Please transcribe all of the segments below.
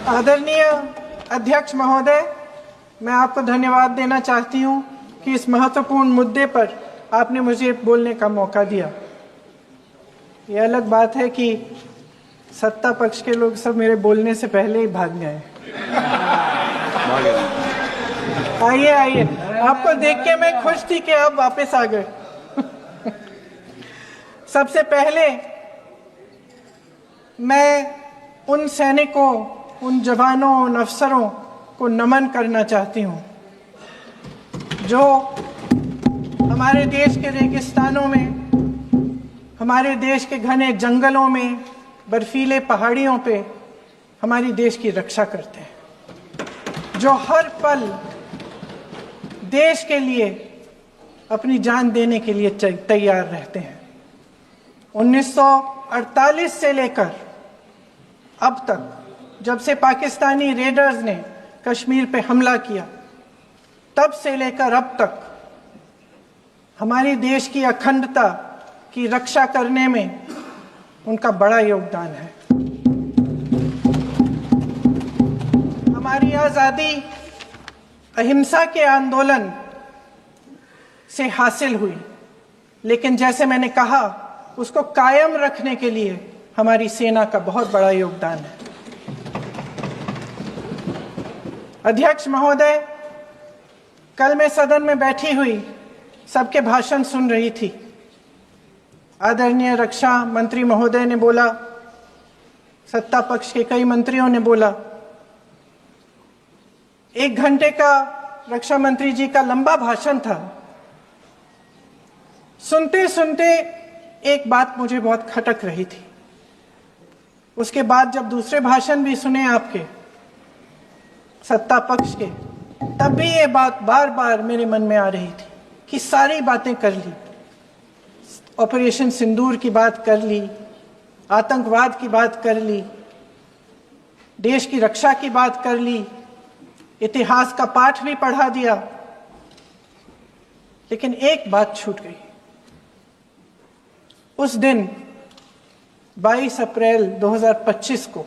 आदरणीय अध्यक्ष महोदय, मैं आपको धन्यवाद देना चाहती हूं कि इस महत्वपूर्ण मुद्दे पर आपने मुझे बोलने का मौका दिया। ये अलग बात है कि सत्ता पक्ष के लोग सब मेरे बोलने से पहले ही भाग गए। आइए आइए, आपको देख के मैं खुश थी कि आप वापस आ गए। सबसे पहले मैं उन सैनिकों, उन जवानों, उन अफसरों को नमन करना चाहती हूँ जो हमारे देश के रेगिस्तानों में, हमारे देश के घने जंगलों में, बर्फीले पहाड़ियों पे हमारी देश की रक्षा करते हैं, जो हर पल देश के लिए अपनी जान देने के लिए तैयार रहते हैं। 1948 से लेकर अब तक, जब से पाकिस्तानी रेडर्स ने कश्मीर पे हमला किया, तब से लेकर अब तक हमारे देश की अखंडता की रक्षा करने में उनका बड़ा योगदान है। हमारी आज़ादी अहिंसा के आंदोलन से हासिल हुई, लेकिन जैसे मैंने कहा, उसको कायम रखने के लिए हमारी सेना का बहुत बड़ा योगदान है। अध्यक्ष महोदय, कल मैं सदन में बैठी हुई सबके भाषण सुन रही थी। आदरणीय रक्षा मंत्री महोदय ने बोला, सत्ता पक्ष के कई मंत्रियों ने बोला। 1 घंटे का रक्षा मंत्री जी का लंबा भाषण था। सुनते सुनते एक बात मुझे बहुत खटक रही थी। उसके बाद जब दूसरे भाषण भी सुने आपके सत्ता पक्ष के, तब भी ये बात बार बार मेरे मन में आ रही थी कि सारी बातें कर ली, ऑपरेशन सिंदूर की बात कर ली, आतंकवाद की बात कर ली, देश की रक्षा की बात कर ली, इतिहास का पाठ भी पढ़ा दिया, लेकिन एक बात छूट गई। उस दिन 22 अप्रैल 2025 को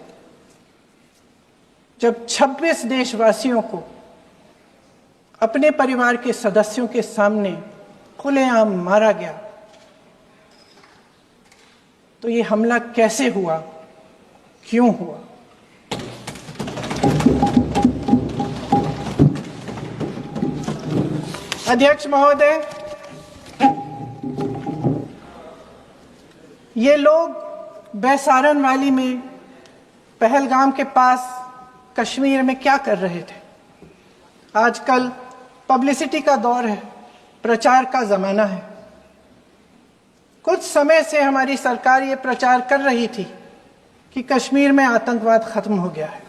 जब 26 देशवासियों को अपने परिवार के सदस्यों के सामने खुलेआम मारा गया, तो ये हमला कैसे हुआ, क्यों हुआ? अध्यक्ष महोदय, ये लोग बैसारन वैली में, पहलगाम के पास कश्मीर में क्या कर रहे थे? आजकल पब्लिसिटी का दौर है, प्रचार का जमाना है। कुछ समय से हमारी सरकार ये प्रचार कर रही थी कि कश्मीर में आतंकवाद खत्म हो गया है,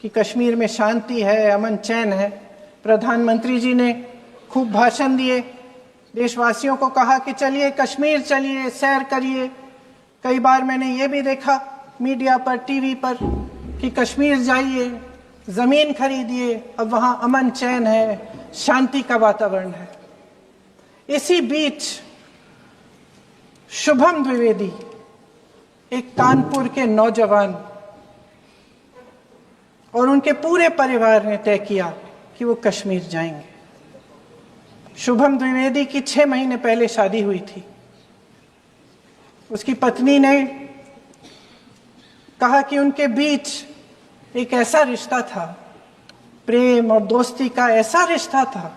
कि कश्मीर में शांति है, अमन चैन है। प्रधानमंत्री जी ने खूब भाषण दिए, देशवासियों को कहा कि चलिए कश्मीर चलिए, सैर करिए। कई बार मैंने ये भी देखा मीडिया पर, टीवी पर, कि कश्मीर जाइए, जमीन खरीदिए, अब वहां अमन चैन है, शांति का वातावरण है। इसी बीच शुभम द्विवेदी, एक कानपुर के नौजवान, और उनके पूरे परिवार ने तय किया कि वो कश्मीर जाएंगे। शुभम द्विवेदी की 6 महीने पहले शादी हुई थी। उसकी पत्नी ने कहा कि उनके बीच एक ऐसा रिश्ता था, प्रेम और दोस्ती का ऐसा रिश्ता था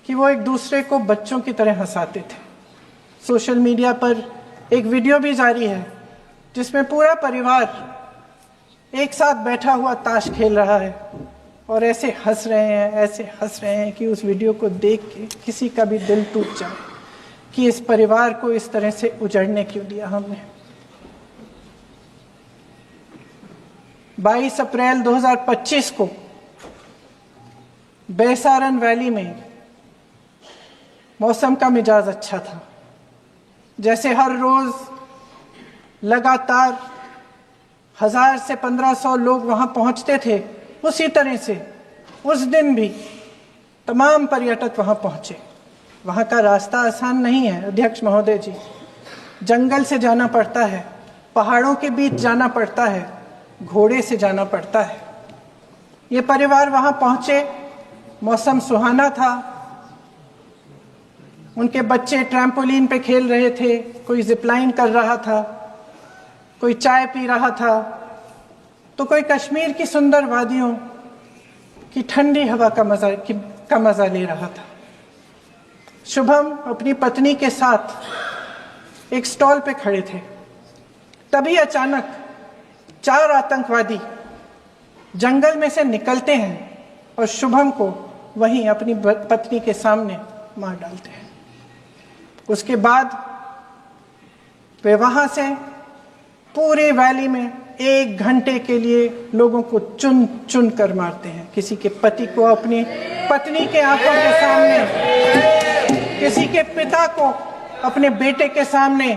कि वो एक दूसरे को बच्चों की तरह हंसाते थे। सोशल मीडिया पर एक वीडियो भी जारी है जिसमें पूरा परिवार एक साथ बैठा हुआ ताश खेल रहा है और ऐसे हंस रहे हैं कि उस वीडियो को देख के किसी का भी दिल टूट जाए कि इस परिवार को इस तरह से उजड़ने क्यों दिया हमने। 22 अप्रैल 2025 को बैसारन वैली में मौसम का मिजाज अच्छा था। जैसे हर रोज लगातार 1000 से 1500 लोग वहां पहुंचते थे, उसी तरह से उस दिन भी तमाम पर्यटक वहां पहुंचे। वहां का रास्ता आसान नहीं है अध्यक्ष महोदय जी, जंगल से जाना पड़ता है, पहाड़ों के बीच जाना पड़ता है, घोड़े से जाना पड़ता है। ये परिवार वहां पहुंचे, मौसम सुहाना था, उनके बच्चे ट्रैम्पोलिन पे खेल रहे थे, कोई जिपलाइन कर रहा था, कोई चाय पी रहा था, तो कोई कश्मीर की सुंदर वादियों की ठंडी हवा का मजा ले रहा था। शुभम अपनी पत्नी के साथ एक स्टॉल पे खड़े थे। तभी अचानक 4 आतंकवादी जंगल में से निकलते हैं और शुभम को वहीं अपनी पत्नी के सामने मार डालते हैं। उसके बाद वे वहां से पूरे वैली में 1 घंटे के लिए लोगों को चुन चुन कर मारते हैं। किसी के पति को अपनी पत्नी के आंखों के सामने, किसी के पिता को अपने बेटे के सामने,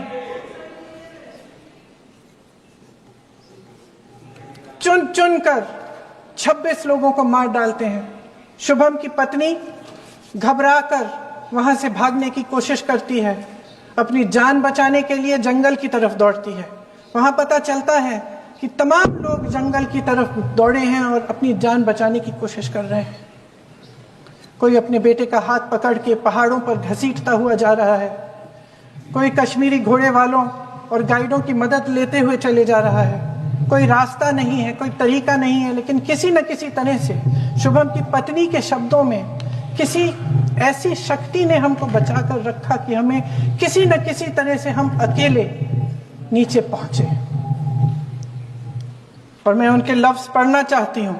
चुन चुन कर 26 लोगों को मार डालते हैं। शुभम की पत्नी घबराकर वहां से भागने की कोशिश करती है, अपनी जान बचाने के लिए जंगल की तरफ दौड़ती है। वहां पता चलता है कि तमाम लोग जंगल की तरफ दौड़े हैं और अपनी जान बचाने की कोशिश कर रहे हैं। कोई अपने बेटे का हाथ पकड़ के पहाड़ों पर घसीटता हुआ जा रहा है, कोई कश्मीरी घोड़े वालों और गाइडों की मदद लेते हुए चले जा रहा है। कोई रास्ता नहीं है, कोई तरीका नहीं है, लेकिन किसी न किसी तरह से शुभम की पत्नी के शब्दों में किसी ऐसी शक्ति ने हमको बचा कर रखा कि हमें किसी न किसी तरह से हम अकेले नीचे पहुंचे। और मैं उनके लफ्ज पढ़ना चाहती हूं,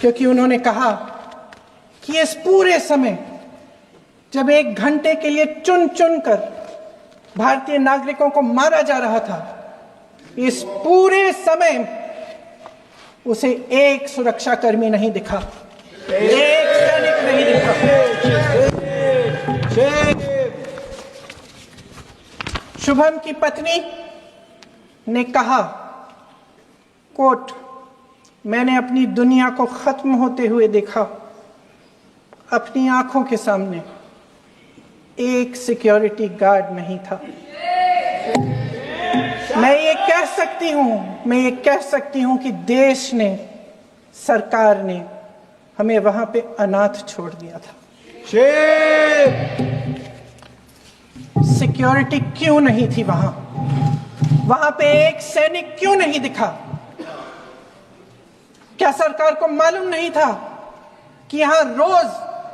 क्योंकि उन्होंने कहा कि इस पूरे समय जब 1 घंटे के लिए चुन चुन कर भारतीय नागरिकों को मारा जा रहा था, इस पूरे समय उसे एक सुरक्षाकर्मी नहीं दिखा, एक सैनिक नहीं दिखा। शुभम की पत्नी ने कहा, कोट, मैंने अपनी दुनिया को खत्म होते हुए देखा, अपनी आंखों के सामने एक सिक्योरिटी गार्ड नहीं था। मैं ये कह सकती हूं कि देश ने, सरकार ने हमें वहां पे अनाथ छोड़ दिया था। सिक्योरिटी क्यों नहीं थी वहां पे एक सैनिक क्यों नहीं दिखा? क्या सरकार को मालूम नहीं था कि यहां रोज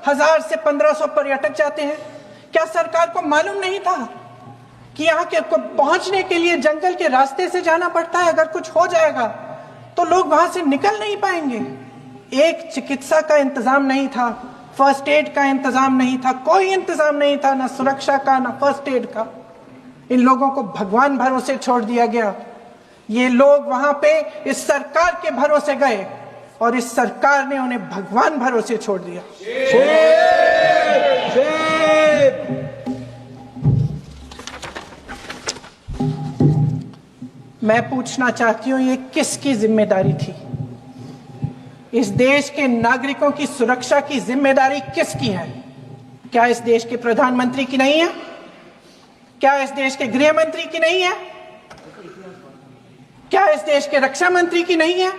1000 से 1500 पर्यटक जाते हैं? क्या सरकार को मालूम नहीं था कि यहाँ के को पहुंचने के लिए जंगल के रास्ते से जाना पड़ता है? अगर कुछ हो जाएगा तो लोग वहां से निकल नहीं पाएंगे। एक चिकित्सा का इंतजाम नहीं था, फर्स्ट एड का इंतजाम नहीं था, कोई इंतजाम नहीं था, ना सुरक्षा का ना फर्स्ट एड का। इन लोगों को भगवान भरोसे छोड़ दिया गया। ये लोग वहां पे इस सरकार के भरोसे गए और इस सरकार ने उन्हें भगवान भरोसे छोड़ दिया। मैं पूछना चाहती हूं, ये किसकी जिम्मेदारी थी? इस देश के नागरिकों की सुरक्षा की जिम्मेदारी किसकी है? क्या इस देश के प्रधानमंत्री की नहीं है? क्या इस देश के गृह मंत्री की नहीं है? क्या इस देश के रक्षा मंत्री की नहीं है?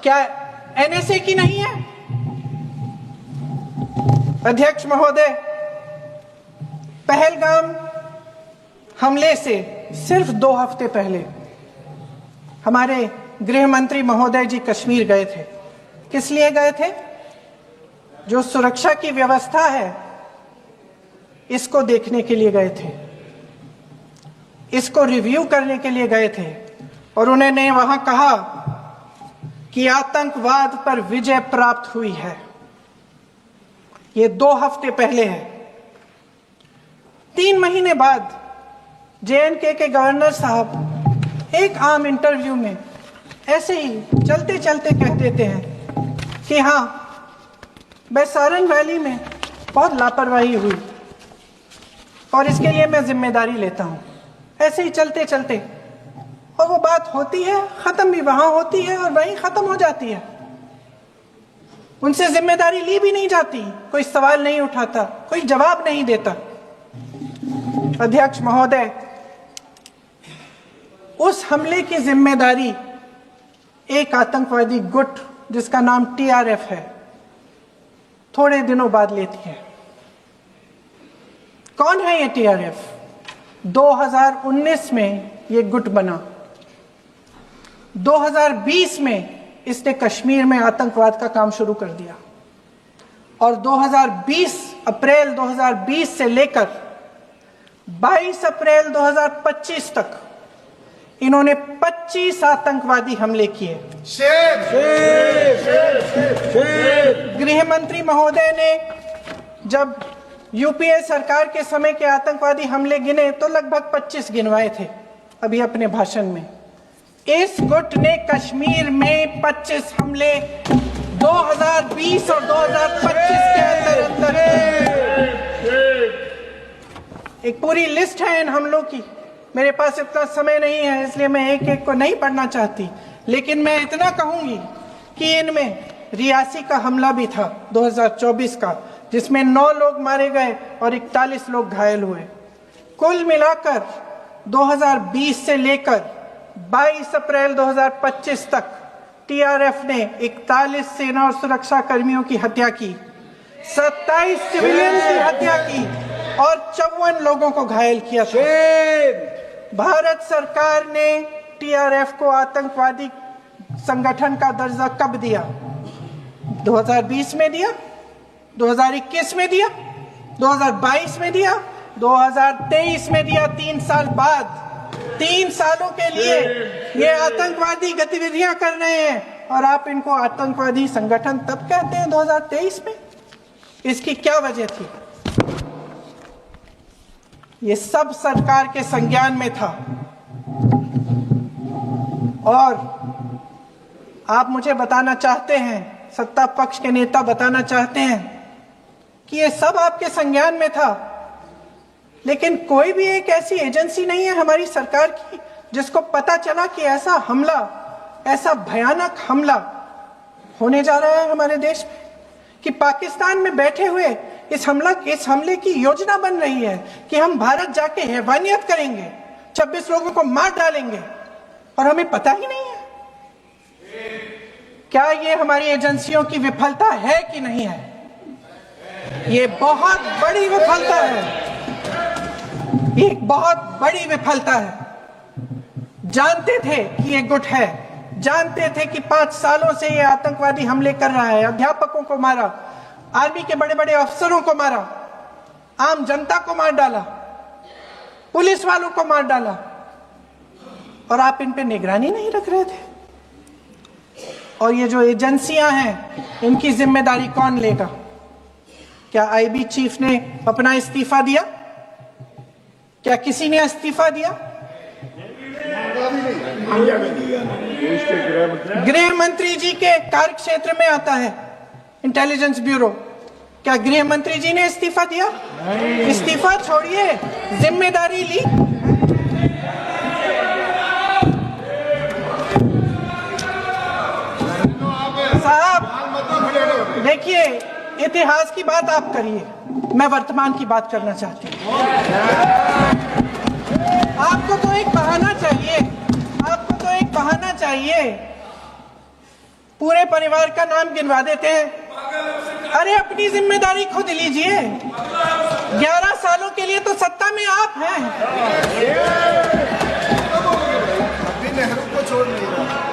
क्या एनएसए की नहीं है? अध्यक्ष महोदय, पहलगाम हमले से सिर्फ 2 हफ्ते पहले हमारे गृह मंत्री महोदय जी कश्मीर गए थे। किस लिए गए थे? जो सुरक्षा की व्यवस्था है इसको देखने के लिए गए थे, इसको रिव्यू करने के लिए गए थे। और उन्होंने वहां कहा कि आतंकवाद पर विजय प्राप्त हुई है। ये 2 हफ्ते पहले है। 3 महीने बाद जेएनके के गवर्नर साहब एक आम इंटरव्यू में ऐसे ही चलते चलते कह देते हैं कि हाँ, बैसारन वैली में बहुत लापरवाही हुई और इसके लिए मैं जिम्मेदारी लेता हूं। ऐसे ही चलते चलते, और वो बात होती है, खत्म भी वहां होती है और वहीं खत्म हो जाती है। उनसे जिम्मेदारी ली भी नहीं जाती, कोई सवाल नहीं उठाता, कोई जवाब नहीं देता। अध्यक्ष महोदय, उस हमले की जिम्मेदारी एक आतंकवादी गुट जिसका नाम टीआरएफ है थोड़े दिनों बाद लेती है। कौन है ये टीआरएफ? 2019 में ये गुट बना। 2020 में इसने कश्मीर में आतंकवाद का काम शुरू कर दिया और 2020 अप्रैल 2020 से लेकर 22 अप्रैल 2025 तक इन्होंने 25 आतंकवादी हमले किए। गृह मंत्री महोदय ने जब यूपीए सरकार के समय के आतंकवादी हमले गिने तो लगभग 25 गिनवाए थे अभी अपने भाषण में। इस गुट ने कश्मीर में 25 हमले 2020 और 2025 के अंदर एक पूरी लिस्ट है इन हमलों की। मेरे पास इतना समय नहीं है इसलिए मैं एक एक को नहीं पढ़ना चाहती, लेकिन मैं इतना कहूंगी कि इनमें रियासी का हमला भी था 2024 का, जिसमें 9 लोग मारे गए और 41 लोग घायल हुए। कुल मिलाकर 2020 से लेकर 22 अप्रैल 2025 तक टीआरएफ ने 41 सेना और सुरक्षा कर्मियों की हत्या की, 27 सिविलियन की हत्या की और 54 लोगों को घायल किया था। भारत सरकार ने टीआरएफ को आतंकवादी संगठन का दर्जा कब दिया? 2020 में दिया, 2021 में दिया, 2022 में दिया, 2023 में दिया। 3 साल बाद, 3 सालों के लिए ये आतंकवादी गतिविधियां कर रहे हैं और आप इनको आतंकवादी संगठन तब कहते हैं 2023 में। इसकी क्या वजह थी? ये सब सरकार के संज्ञान में था और आप मुझे बताना चाहते हैं, सत्ता पक्ष के नेता बताना चाहते हैं कि ये सब आपके संज्ञान में था, लेकिन कोई भी एक ऐसी एजेंसी नहीं है हमारी सरकार की जिसको पता चला कि ऐसा हमला, ऐसा भयानक हमला होने जा रहा है हमारे देश में, कि पाकिस्तान में बैठे हुए इस हमले की योजना बन रही है कि हम भारत जाके हैवानियत करेंगे, 26 लोगों को मार डालेंगे और हमें पता ही नहीं है। क्या ये हमारी एजेंसियों की विफलता है कि नहीं है? ये बहुत बड़ी विफलता है, एक बहुत बड़ी विफलता है। जानते थे कि ये गुट है, जानते थे कि 5 सालों से ये आतंकवादी हमले कर रहा है, अध्यापकों को मारा, आर्मी के बड़े बड़े अफसरों को मारा, आम जनता को मार डाला, पुलिस वालों को मार डाला, और आप इन पे निगरानी नहीं रख रहे थे। और ये जो एजेंसियां हैं इनकी जिम्मेदारी कौन लेगा? क्या आईबी चीफ ने अपना इस्तीफा दिया? क्या किसी ने इस्तीफा दिया? गृह मंत्री जी के कार्य क्षेत्र में आता है इंटेलिजेंस ब्यूरो। क्या गृह मंत्री जी ने इस्तीफा दिया? इस्तीफा छोड़िए, जिम्मेदारी ली। साहब देखिए, इतिहास की बात आप करिए, मैं वर्तमान की बात करना चाहती हूँ। आपको तो एक बहाना चाहिए, आपको तो एक बहाना चाहिए। पूरे परिवार का नाम गिनवा देते हैं। अरे अपनी जिम्मेदारी खुद लीजिए। 11 सालों के लिए तो सत्ता में आप हैं। अभी नेहरू को छोड़ नहीं रहा।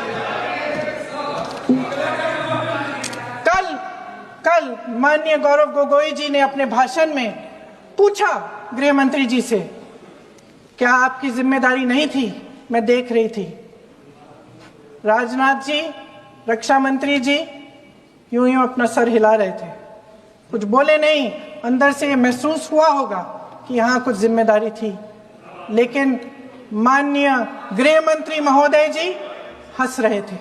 कल माननीय गौरव गोगोई जी ने अपने भाषण में पूछा गृह मंत्री जी से, क्या आपकी जिम्मेदारी नहीं थी? मैं देख रही थी। राजनाथ जी, रक्षा मंत्री जी यूं यूं अपना सर हिला रहे थे, कुछ बोले नहीं। अंदर से ये महसूस हुआ होगा कि यहाँ कुछ जिम्मेदारी थी, लेकिन माननीय गृह मंत्री महोदय जी हंस रहे थे,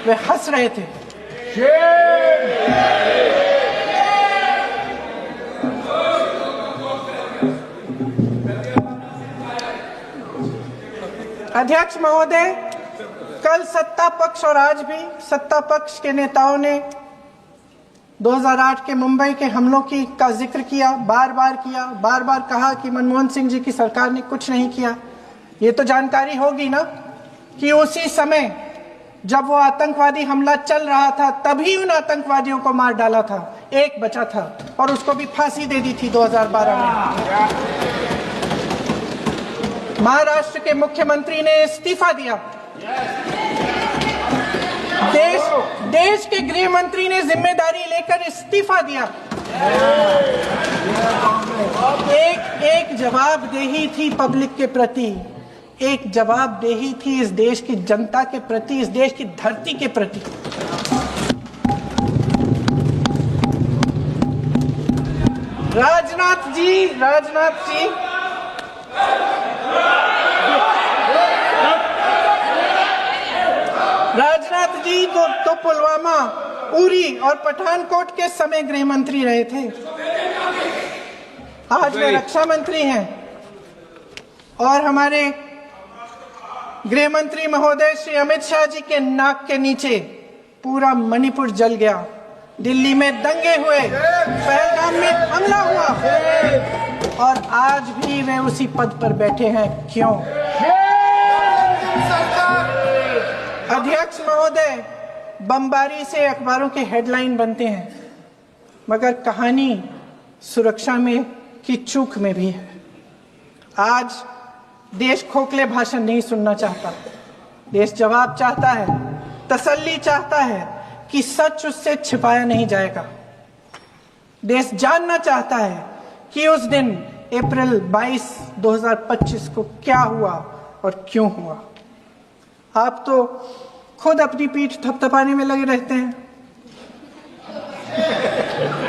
वे हंस रहे थे। अध्यक्ष महोदय, कल सत्ता पक्ष और आज भी सत्ता पक्ष के नेताओं ने 2008 के मुंबई के हमलों का जिक्र किया, बार बार कहा कि मनमोहन सिंह जी की सरकार ने कुछ नहीं किया। ये तो जानकारी होगी ना कि उसी समय जब वो आतंकवादी हमला चल रहा था तभी उन आतंकवादियों को मार डाला था, एक बचा था और उसको भी फांसी दे दी थी 2012 में। महाराष्ट्र के मुख्यमंत्री ने इस्तीफा दिया, देश के गृह मंत्री ने जिम्मेदारी लेकर इस्तीफा दिया। एक जवाबदेही थी पब्लिक के प्रति, एक जवाबदेही थी इस देश की जनता के प्रति, इस देश की धरती के प्रति। राजनाथ जी तो पुलवामा, उरी और पठानकोट के समय गृह मंत्री रहे थे। आज वे रक्षा मंत्री हैं और हमारे गृह मंत्री महोदय श्री अमित शाह जी के नाक के नीचे पूरा मणिपुर जल गया, दिल्ली में दंगे हुए, पहलगाम में हमला हुआ और आज भी वे उसी पद पर बैठे हैं। क्यों? अध्यक्ष महोदय, बमबारी से अखबारों के हेडलाइन बनते हैं, मगर कहानी सुरक्षा में की चूक में भी है। आज देश खोखले भाषण नहीं सुनना चाहता, देश जवाब चाहता है, तसल्ली चाहता है कि सच उससे छिपाया नहीं जाएगा। देश जानना चाहता है कि उस दिन अप्रैल 22, 2025 को क्या हुआ और क्यों हुआ। आप तो खुद अपनी पीठ थपथपाने में लगे रहते हैं।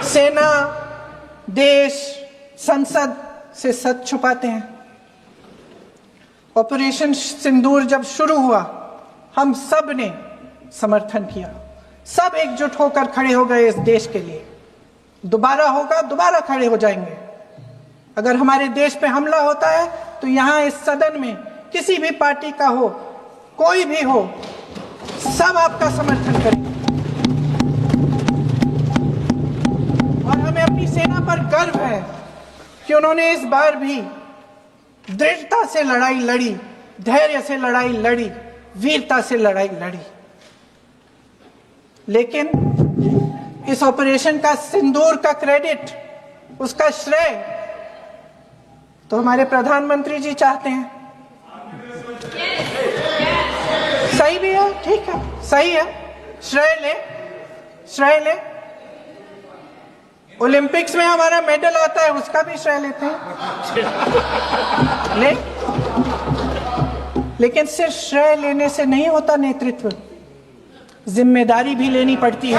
सेना, देश, संसद से सच छुपाते हैं। ऑपरेशन सिंदूर जब शुरू हुआ, हम सब ने समर्थन किया, सब एकजुट होकर खड़े हो गए इस देश के लिए। दोबारा होगा, दोबारा खड़े हो जाएंगे। अगर हमारे देश पे हमला होता है तो यहां इस सदन में किसी भी पार्टी का हो, कोई भी हो, सब आपका समर्थन करेंगे। और हमें अपनी सेना पर गर्व है कि उन्होंने इस बार भी दृढ़ता से लड़ाई लड़ी, धैर्य से लड़ाई लड़ी, वीरता से लड़ाई लड़ी। लेकिन इस ऑपरेशन का सिंदूर का क्रेडिट, उसका श्रेय तो हमारे प्रधानमंत्री जी चाहते हैं। सही भी है, ठीक है, सही है, श्रेय ले। ओलंपिक्स में हमारा मेडल आता है, उसका भी श्रेय लेते हैं। लेकिन सिर्फ श्रेय लेने से नहीं होता नेतृत्व, जिम्मेदारी भी लेनी पड़ती है।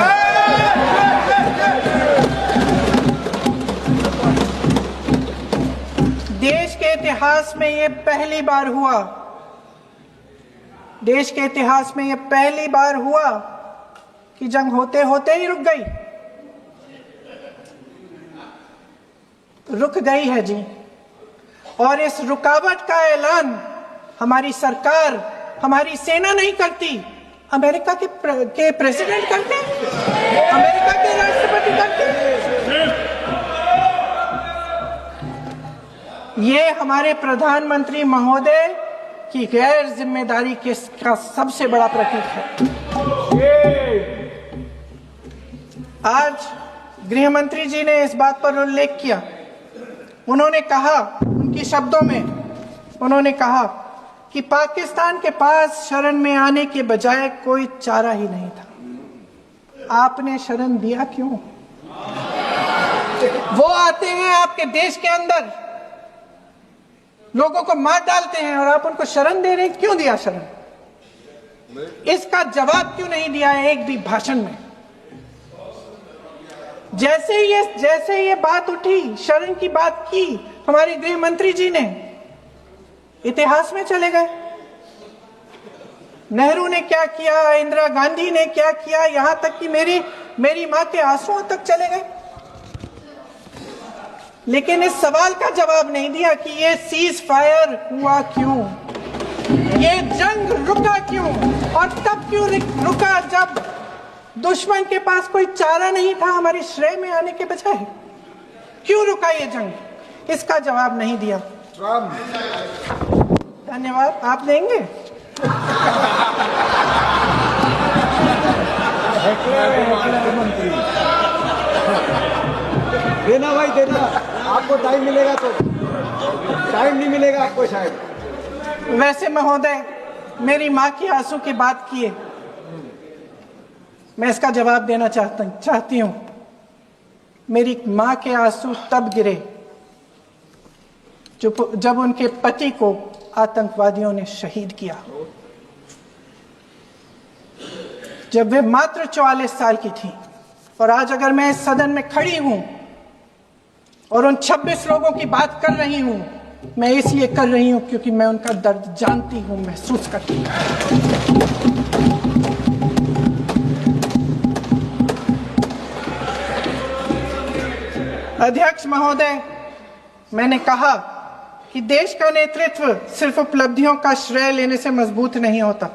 देश के इतिहास में ये पहली बार हुआ, देश के इतिहास में यह पहली बार हुआ कि जंग होते होते ही रुक गई है जी। और इस रुकावट का ऐलान हमारी सरकार, हमारी सेना नहीं करती, अमेरिका के प्रेसिडेंट करते हैं, अमेरिका के राष्ट्रपति करते हैं। ये हमारे प्रधानमंत्री महोदय की गैर जिम्मेदारी का सबसे बड़ा प्रतीक है। आज गृह मंत्री जी ने इस बात पर उल्लेख किया। उन्होंने कहा, उनके शब्दों में उन्होंने कहा कि पाकिस्तान के पास शरण में आने के बजाय कोई चारा ही नहीं था। आपने शरण दिया क्यों? वो आते हैं आपके देश के अंदर, लोगों को मार डालते हैं और आप उनको शरण दे रहे हैं। क्यों दिया शरण? इसका जवाब क्यों नहीं दिया एक भी भाषण में? जैसे ये बात उठी, शरण की बात की, हमारे गृह मंत्री जी ने इतिहास में चले गए। नेहरू ने क्या किया, इंदिरा गांधी ने क्या किया, यहां तक कि मेरी मां के आंसुओं तक चले गए। लेकिन इस सवाल का जवाब नहीं दिया कि ये सीज फायर हुआ क्यों, ये जंग रुका क्यों, और तब क्यों रुका जब दुश्मन के पास कोई चारा नहीं था हमारी श्रेय में आने के बजाय। क्यों रुका ये जंग? इसका जवाब नहीं दिया। धन्यवाद। आप देंगे? मंत्री देना भाई, देना। आपको टाइम मिलेगा तो, टाइम नहीं मिलेगा आपको शायद। वैसे महोदय, मेरी माँ की आंसू की बात किए, मैं इसका जवाब देना चाहती हूँ। मेरी माँ के आंसू तब गिरे जब उनके पति को आतंकवादियों ने शहीद किया, जब वे मात्र 44 साल की थी। और आज अगर मैं इस सदन में खड़ी हूं और उन 26 लोगों की बात कर रही हूं, मैं इसलिए कर रही हूं क्योंकि मैं उनका दर्द जानती हूं, महसूस करती हूं। अध्यक्ष महोदय, मैंने कहा कि देश का नेतृत्व सिर्फ उपलब्धियों का श्रेय लेने से मजबूत नहीं होता।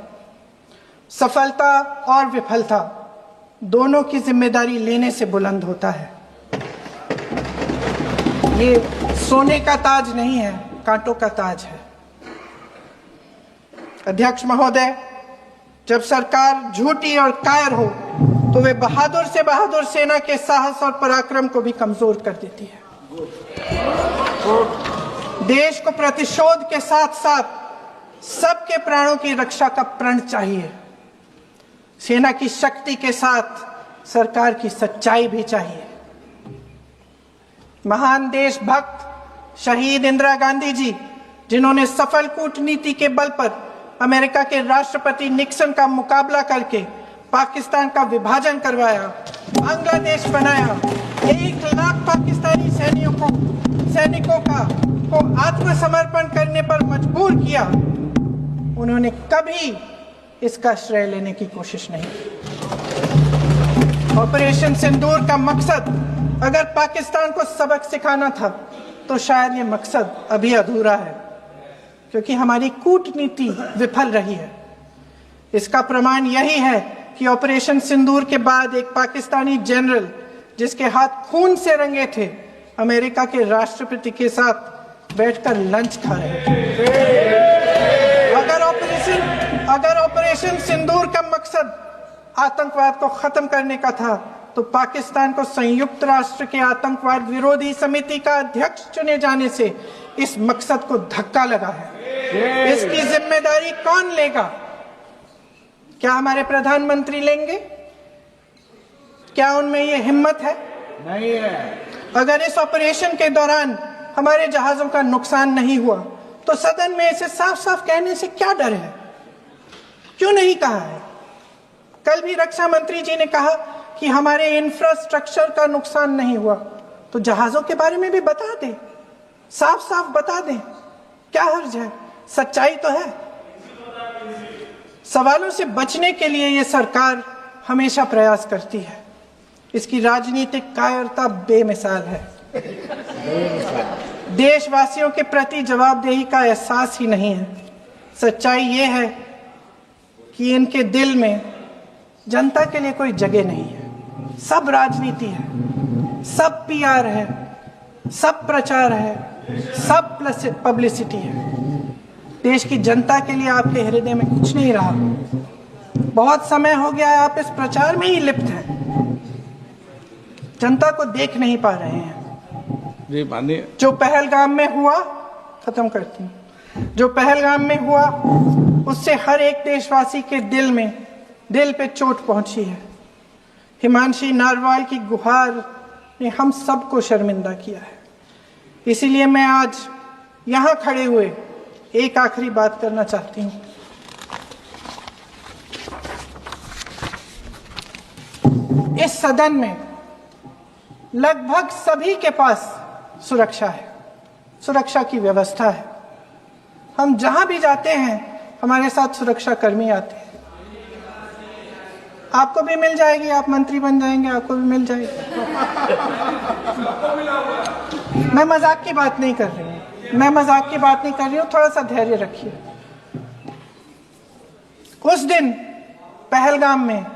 सफलता और विफलता दोनों की जिम्मेदारी लेने से बुलंद होता है। ये सोने का ताज नहीं है, कांटों का ताज है। अध्यक्ष महोदय, जब सरकार झूठी और कायर हो तो वे बहादुर से बहादुर सेना के साहस और पराक्रम को भी कमजोर कर देती है। देश को प्रतिशोध के साथ साथ सबके प्राणों की रक्षा का प्रण चाहिए। सेना की शक्ति के साथ सरकार की सच्चाई भी चाहिए। महान देशभक्त शहीद इंदिरा गांधी जी, जिन्होंने सफल कूटनीति के बल पर अमेरिका के राष्ट्रपति निक्सन का मुकाबला करके पाकिस्तान का विभाजन करवाया, बांग्लादेश बनाया, 1 लाख पाकिस्तानी सैनिकों को आत्मसमर्पण करने पर मजबूर किया, उन्होंने कभी इसका श्रेय लेने की कोशिश नहीं की। ऑपरेशन सिंदूर का मकसद अगर पाकिस्तान को सबक सिखाना था तो शायद ये मकसद अभी अधूरा है, क्योंकि हमारी कूटनीति विफल रही है। इसका प्रमाण यही है कि ऑपरेशन सिंदूर के बाद एक पाकिस्तानी जनरल, जिसके हाथ खून से रंगे थे, अमेरिका के राष्ट्रपति के साथ बैठकर लंच खा रहे थे। अगर ऑपरेशन सिंदूर का मकसद आतंकवाद को खत्म करने का था तो पाकिस्तान को संयुक्त राष्ट्र के आतंकवाद विरोधी समिति का अध्यक्ष चुने जाने से इस मकसद को धक्का लगा है। इसकी जिम्मेदारी कौन लेगा? क्या हमारे प्रधानमंत्री लेंगे? क्या उनमें ये हिम्मत है? नहीं है। अगर इस ऑपरेशन के दौरान हमारे जहाजों का नुकसान नहीं हुआ तो सदन में इसे साफ साफ कहने से क्या डर है? क्यों नहीं कहा है? कल भी रक्षा मंत्री जी ने कहा कि हमारे इंफ्रास्ट्रक्चर का नुकसान नहीं हुआ, तो जहाजों के बारे में भी बता दें, साफ साफ बता दें, क्या हर्ज है? सच्चाई तो है। सवालों से बचने के लिए ये सरकार हमेशा प्रयास करती है। इसकी राजनीतिक कायरता बेमिसाल है। देशवासियों के प्रति जवाबदेही का एहसास ही नहीं है। सच्चाई ये है कि इनके दिल में जनता के लिए कोई जगह नहीं है। सब राजनीति है, सब पीआर है, सब प्रचार है, सब पब्लिसिटी है। देश की जनता के लिए आपके हृदय में कुछ नहीं रहा। बहुत समय हो गया है आप इस प्रचार में ही लिप्त हैं, जनता को देख नहीं पा रहे हैं। जी माननीय, जो पहलगाम में हुआ, खत्म करती हूँ, जो पहलगाम में हुआ उससे हर एक देशवासी के दिल पे चोट पहुंची है। हिमांशी नारवाल की गुहार ने हम सबको शर्मिंदा किया है। इसीलिए मैं आज यहाँ खड़े हुए एक आखिरी बात करना चाहती हूँ। इस सदन में लगभग सभी के पास सुरक्षा है, सुरक्षा की व्यवस्था है। हम जहां भी जाते हैं हमारे साथ सुरक्षा कर्मी आते हैं। आपको भी मिल जाएगी, आप मंत्री बन जाएंगे, आपको भी मिल जाएगी। मैं मजाक की बात नहीं कर रही हूँ, थोड़ा सा धैर्य रखिए। उस दिन पहलगाम में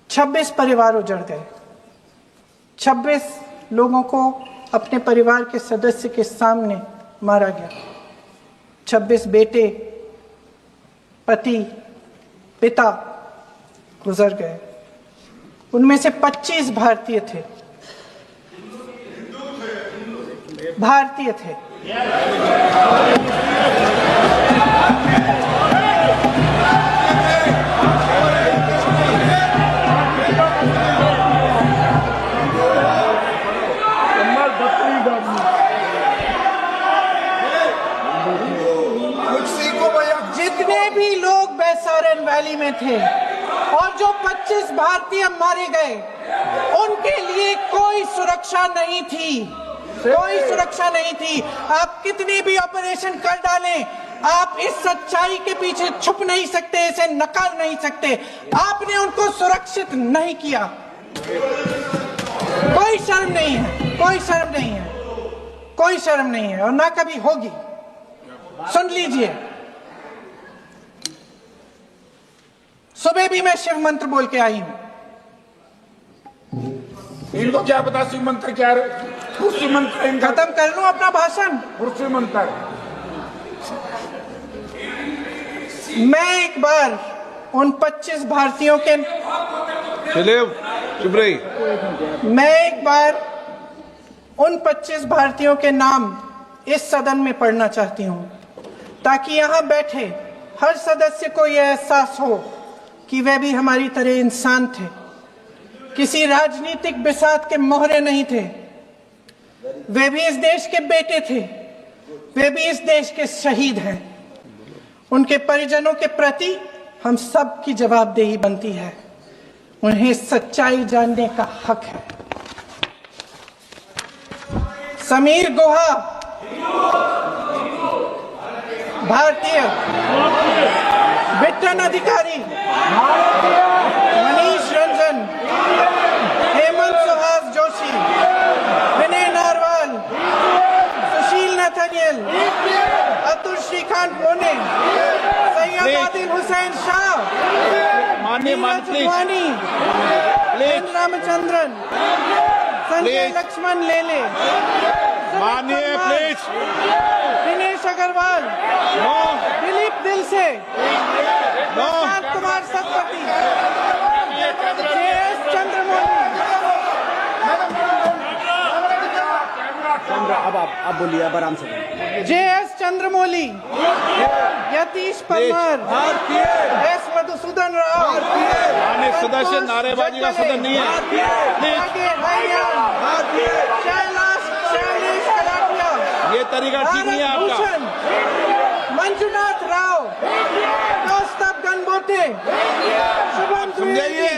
26 परिवार उजड़ गए। 26 लोगों को अपने परिवार के सदस्य के सामने मारा गया। 26 बेटे, पति, पिता गुजर गए। उनमें से 25 भारतीय थे। भारतीय थे। जितने भी लोग बैसारन वैली में थे और जो 25 भारतीय मारे गए, उनके लिए कोई सुरक्षा नहीं थी। कोई सुरक्षा नहीं थी। आप कितनी भी ऑपरेशन कर डालें, आप इस सच्चाई के पीछे छुप नहीं सकते, इसे नकार नहीं सकते। आपने उनको सुरक्षित नहीं किया। कोई शर्म नहीं है, कोई शर्म नहीं है, कोई शर्म नहीं है और ना कभी होगी। सुन लीजिए, सुबह भी मैं शिव मंत्र बोल के आई हूं। इनको क्या पता शिव मंत्र क्या है? शिव मंत्र खत्म कर लूं अपना भाषण। शिव मंत्र मैं एक बार उन 25 भारतीयों के चुप रही। मैं एक बार उन 25 भारतीयों के नाम इस सदन में पढ़ना चाहती हूं, ताकि यहां बैठे हर सदस्य को यह एहसास हो कि वे भी हमारी तरह इंसान थे, किसी राजनीतिक बिसात के मोहरे नहीं थे। वे भी इस देश के बेटे थे, वे भी इस देश के शहीद हैं। उनके परिजनों के प्रति हम सब की जवाबदेही बनती है। उन्हें सच्चाई जानने का हक है। समीर गुहा भारतीय, बिट्टन अधिकारी, मनीष रंजन, हेमंत सुहास जोशी, विनय नारवाल, सुशील नथनियल, अतुल श्रीकांत मोने, सैयद आदिल हुसैन शाह, नीरज वानी, एन रामचंद्रन, संजय लक्ष्मण लेले, माननीय प्लीज दिनेश अग्रवाल, दिलीप दिल से, प्रशांत कुमार सतपति, JS चंद्रमौली। अब आप बोलिए, अब आराम से। JS चंद्रमौली, यतीश परमार, S मधुसूदन राव, सदस्य नारेबाजी का सदन नहीं है। शैलेश कलाटिया, ये तरीका ठीक नहीं है आपका। मंजुनाथ राव, कौस्तभ गणबोटे, शुभम द्विवेदी,